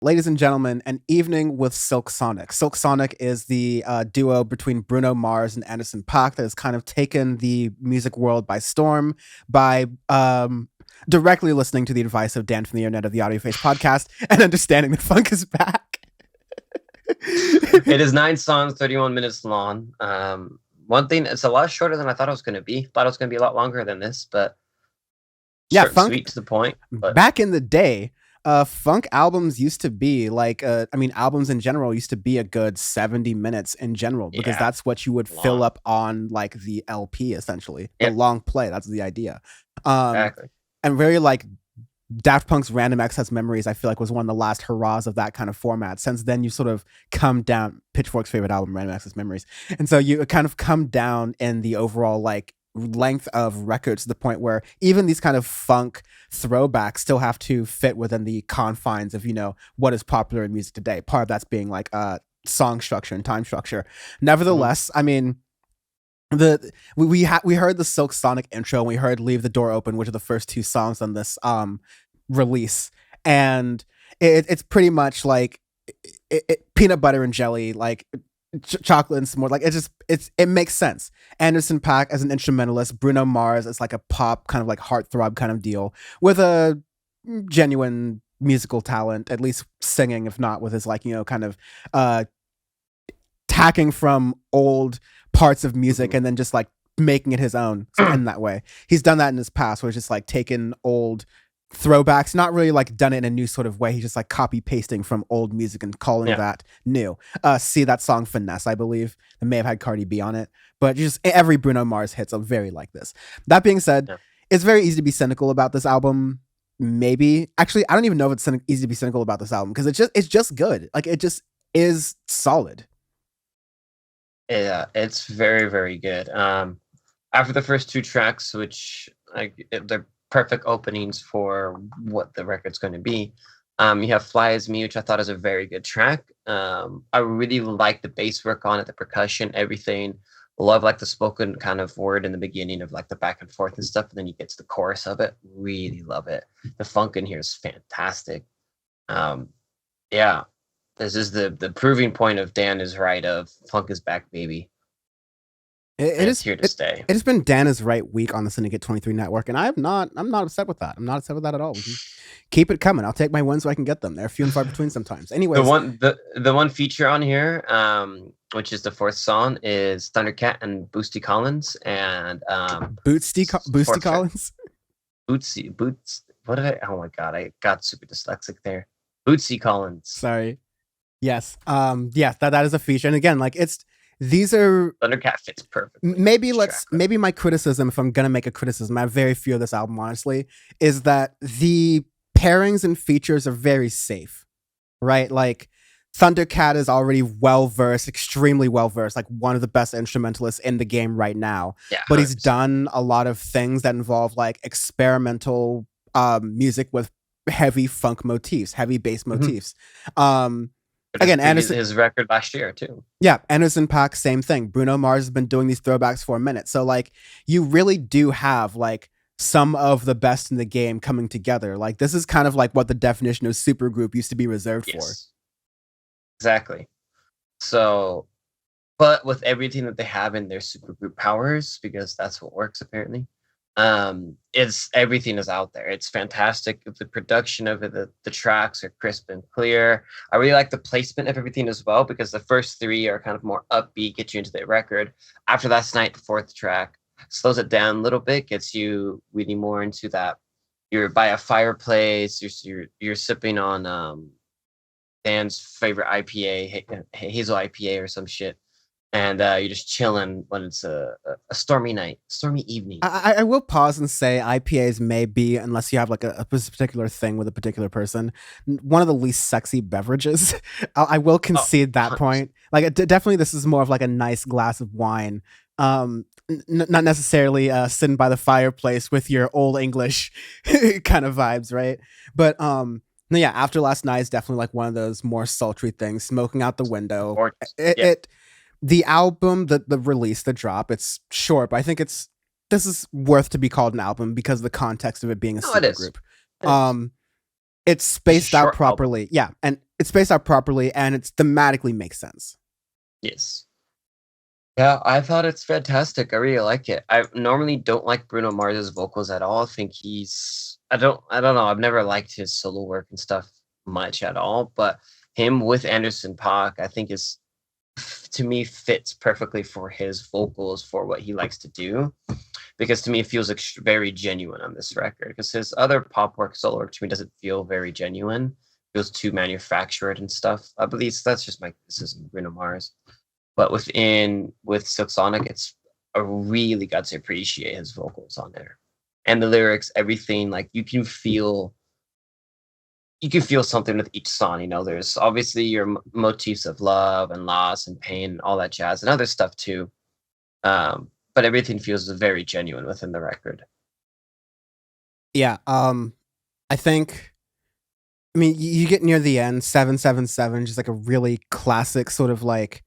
ladies and gentlemen, an evening with Silk Sonic. Silk Sonic is the duo between Bruno Mars and Anderson .Paak that has kind of taken the music world by storm by directly listening to the advice of Dan from the internet of the Audioface podcast and understanding that funk is back. It is 9 songs, 31 minutes long. One thing, it's a lot shorter than I thought it was going to be. Thought it was going to be a lot longer than this, but yeah, short, funk, sweet to the point. But back in the day, funk albums used to be like, albums in general used to be a good 70 minutes in general because that's what you would fill up on like the LP, essentially. The long play. That's the idea. Exactly. And very like Daft Punk's Random Access Memories, I feel like was one of the last hurrahs of that kind of format. Since then, you sort of come down, Pitchfork's favorite album, Random Access Memories. And so you kind of come down in the overall like length of records to the point where even these kind of funk throwbacks still have to fit within the confines of, you know, what is popular in music today. Part of that's being like song structure and time structure. Nevertheless, I mean, we heard the Silk Sonic intro and we heard Leave the Door Open, which are the first two songs on this release, and it's pretty much like peanut butter and jelly, like chocolate and some more. Like it makes sense. Anderson .Paak as an instrumentalist, Bruno Mars as like a pop kind of like heartthrob kind of deal with a genuine musical talent, at least singing, if not with his like, you know, kind of tacking from old parts of music and then just like making it his own in that way. He's done that in his past where he's just like taken old throwbacks, not really like done it in a new sort of way. He's just like copy pasting from old music and calling that new. See that song Finesse, I believe. It may have had Cardi B on it, but just every Bruno Mars hits are very like this. That being said, it's very easy to be cynical about this album. Maybe actually, I don't even know if it's easy to be cynical about this album because it's just good. Like it just is solid. Yeah, it's very, very good. After the first two tracks, which they're perfect openings for what the record's going to be, you have Fly As Me, which I thought is a very good track. I really like the bass work on it, the percussion, everything. Love like the spoken kind of word in the beginning of like the back and forth and stuff, and then you get to the chorus of it. Really love it. The funk in here is fantastic. This is the proving point of Dan is right of funk is back, baby. It is here to stay. It has been Dan is right week on the Syndicate 23 network, and I'm not upset with that. I'm not upset with that at all. Keep it coming. I'll take my wins so I can get them. They're few and far between sometimes. Anyways, the one feature on here, which is the fourth song, is Thundercat and Boosty Collins and Boosty Collins. Boots. What did I? Oh my god, I got super dyslexic there. Bootsy Collins. Sorry. Yes. That is a feature, and again, like these are Thundercat fits perfectly. Maybe my criticism, if I'm gonna make a criticism, I have very few of this album, honestly, is that the pairings and features are very safe, right? Like Thundercat is already well-versed, extremely well-versed, like one of the best instrumentalists in the game right now. Yeah, but he's done a lot of things that involve like experimental music with heavy funk motifs, heavy bass motifs. Again, Anderson, his record last year too. Yeah, Anderson .Paak, same thing. Bruno Mars has been doing these throwbacks for a minute. So like you really do have like some of the best in the game coming together. Like this is kind of like what the definition of supergroup used to be reserved for. Exactly. So, but with everything that they have in their supergroup powers, because that's what works apparently. Everything is out there. It's fantastic. The production of it, the tracks are crisp and clear. I really like the placement of everything as well, because the first three are kind of more upbeat, get you into the record. After Last Night, the fourth track slows it down a little bit, gets you really more into that. You're by a fireplace, you're sipping on Dan's favorite IPA, Hazel IPA or some shit. And you're just chilling when it's a stormy night, stormy evening. I will pause and say IPAs may be, unless you have like a particular thing with a particular person, one of the least sexy beverages. I will concede that point. Like definitely this is more of like a nice glass of wine. Not necessarily sitting by the fireplace with your old English kind of vibes, right? But yeah, After Last Night is definitely like one of those more sultry things, smoking out the window. The album, the release, the drop, it's short, but I think this is worth to be called an album because of the context of it being a supergroup. It's spaced out properly. Yeah, and it's spaced out properly, and it's thematically makes sense. Yes. Yeah, I thought it's fantastic. I really like it. I normally don't like Bruno Mars's vocals at all. I think I don't know. I've never liked his solo work and stuff much at all, but him with Anderson .Paak, I think is to me fits perfectly for his vocals for what he likes to do, because to me it feels like very genuine on this record, because his other pop work, solo work, to me doesn't feel very genuine. It feels too manufactured and stuff. I believe that's just my criticism of Bruno Mars. But with Silk Sonic, it's I really got to appreciate his vocals on there, and the lyrics, everything. Like you can feel something with each song. You know, there's obviously your motifs of love and loss and pain, and all that jazz, and other stuff too. But everything feels very genuine within the record. Yeah. I think. I mean, you get near the end, 777, just like a really classic sort of like.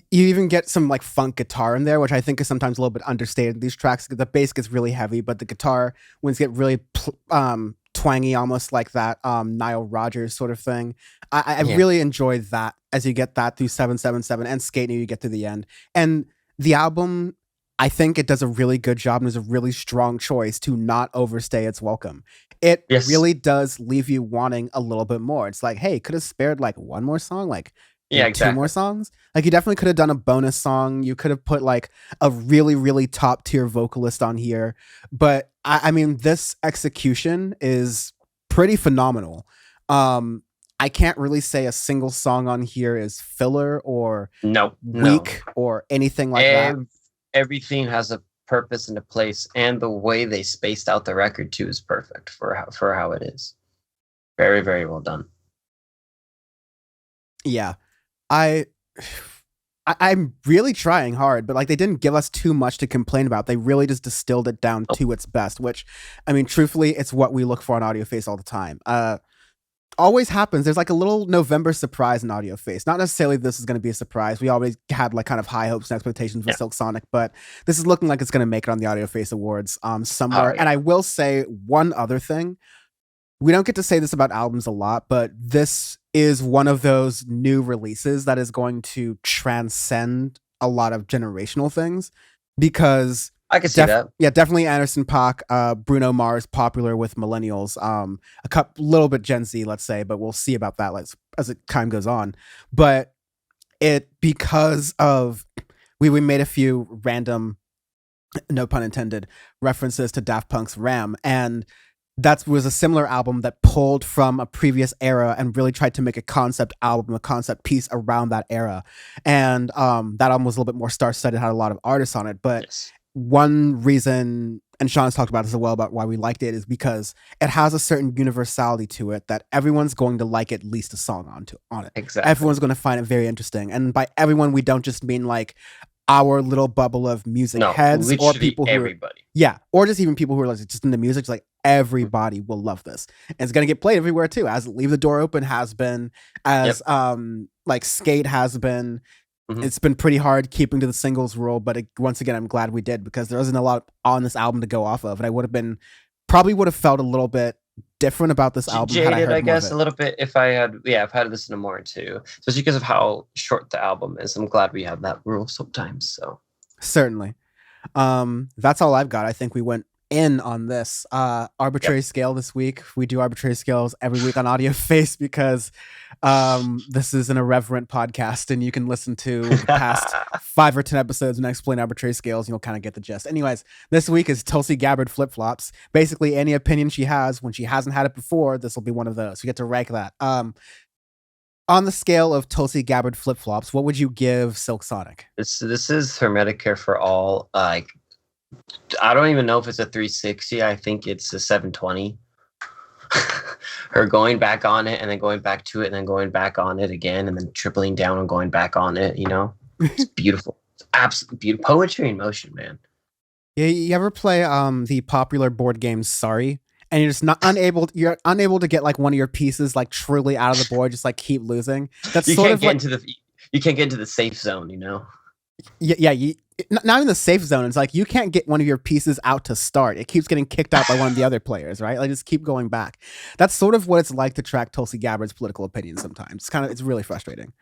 You even get some like funk guitar in there, which I think is sometimes a little bit understated in these tracks. The bass gets really heavy, but the guitar winds get really twangy, almost like that Nile Rodgers sort of thing. I Yeah. really enjoyed that as you get that through 777 and Skate New, you get to the end. And the album, I think it does a really good job and is a really strong choice to not overstay its welcome. It Yes. really does leave you wanting a little bit more. It's like, hey, could have spared like one more song, like Yeah. maybe two more Exactly. songs. Like you definitely could have done a bonus song. You could have put like a really, really top tier vocalist on here. But I mean, this execution is pretty phenomenal. I can't really say a single song on here is filler or No. No. weak or anything like that. Everything has a purpose and a place, and the way they spaced out the record too is perfect for how it is. Very, very well done. Yeah. I I'm really trying hard, but like they didn't give us too much to complain about. They really just distilled it down Oh, to its best, which I mean, truthfully, it's what we look for on Audioface all the time. Always happens. There's like a little November surprise in Audioface. Not necessarily this is going to be a surprise. We always had like kind of high hopes and expectations with yeah. Silk Sonic, but this is looking like it's going to make it on the Audioface Awards Oh, somewhere. And yeah. I will say one other thing. We don't get to say this about albums a lot, but this is one of those new releases that is going to transcend a lot of generational things because I can see that. yeah, definitely Anderson .Paak, Bruno Mars, popular with millennials, a couple little bit Gen Z, let's say, but we'll see about that as it time goes on. But it because of we made a few random, no pun intended, references to Daft Punk's Ram, and that was a similar album that pulled from a previous era and really tried to make a concept album, a concept piece around that era. And that album was a little bit more star-studded, had a lot of artists on it. But Yes. one reason, and Sean's talked about this as well, about why we liked it, is because it has a certain universality to it that everyone's going to like at least a song on it. Exactly. Everyone's going to find it very interesting. And by everyone, we don't just mean like our little bubble of music heads or people who everybody. yeah, or just even people who are like just into music. It's like everybody will love this, and it's gonna get played everywhere too. As Leave the Door Open has been, as like Skate has been. Mhm. It's been pretty hard keeping to the singles rule, but once again, I'm glad we did because there wasn't a lot on this album to go off of, and I would have felt a little bit different about this album had I Jaded, heard I more of guess, it. a little bit if I had, I've had to listen to more too, especially because of how short the album is. I'm glad we have that rule sometimes. So Certainly. That's all I've got. I think we went in on this arbitrary scale this week. We do arbitrary scales every week on Audioface because this is an irreverent podcast and you can listen to the past 5 or 10 episodes and explain arbitrary scales and you'll kind of get the gist. Anyways, this week is Tulsi Gabbard flip-flops. Basically any opinion she has when she hasn't had it before, this will be one of those. You get to rank that. On the scale of Tulsi Gabbard flip-flops, what would you give Silk Sonic? this is her Medicare for All. Like, I don't even know if it's a 360. I think it's a 720. Her going back on it and then going back to it and then going back on it again and then tripling down and going back on it. You know, it's beautiful. It's absolutely beautiful. Poetry in motion, man. Yeah, you ever play the popular board game Sorry? And you're just you're unable to get like one of your pieces like truly out of the board, just like keep losing. That's You sort can't of get like into the you can't get into the safe zone, you know. yeah, not in the safe zone. It's like you can't get one of your pieces out to start. It keeps getting kicked out by one of the other players, right? Like just keep going back. That's sort of what it's like to track Tulsi Gabbard's political opinions sometimes. It's really frustrating.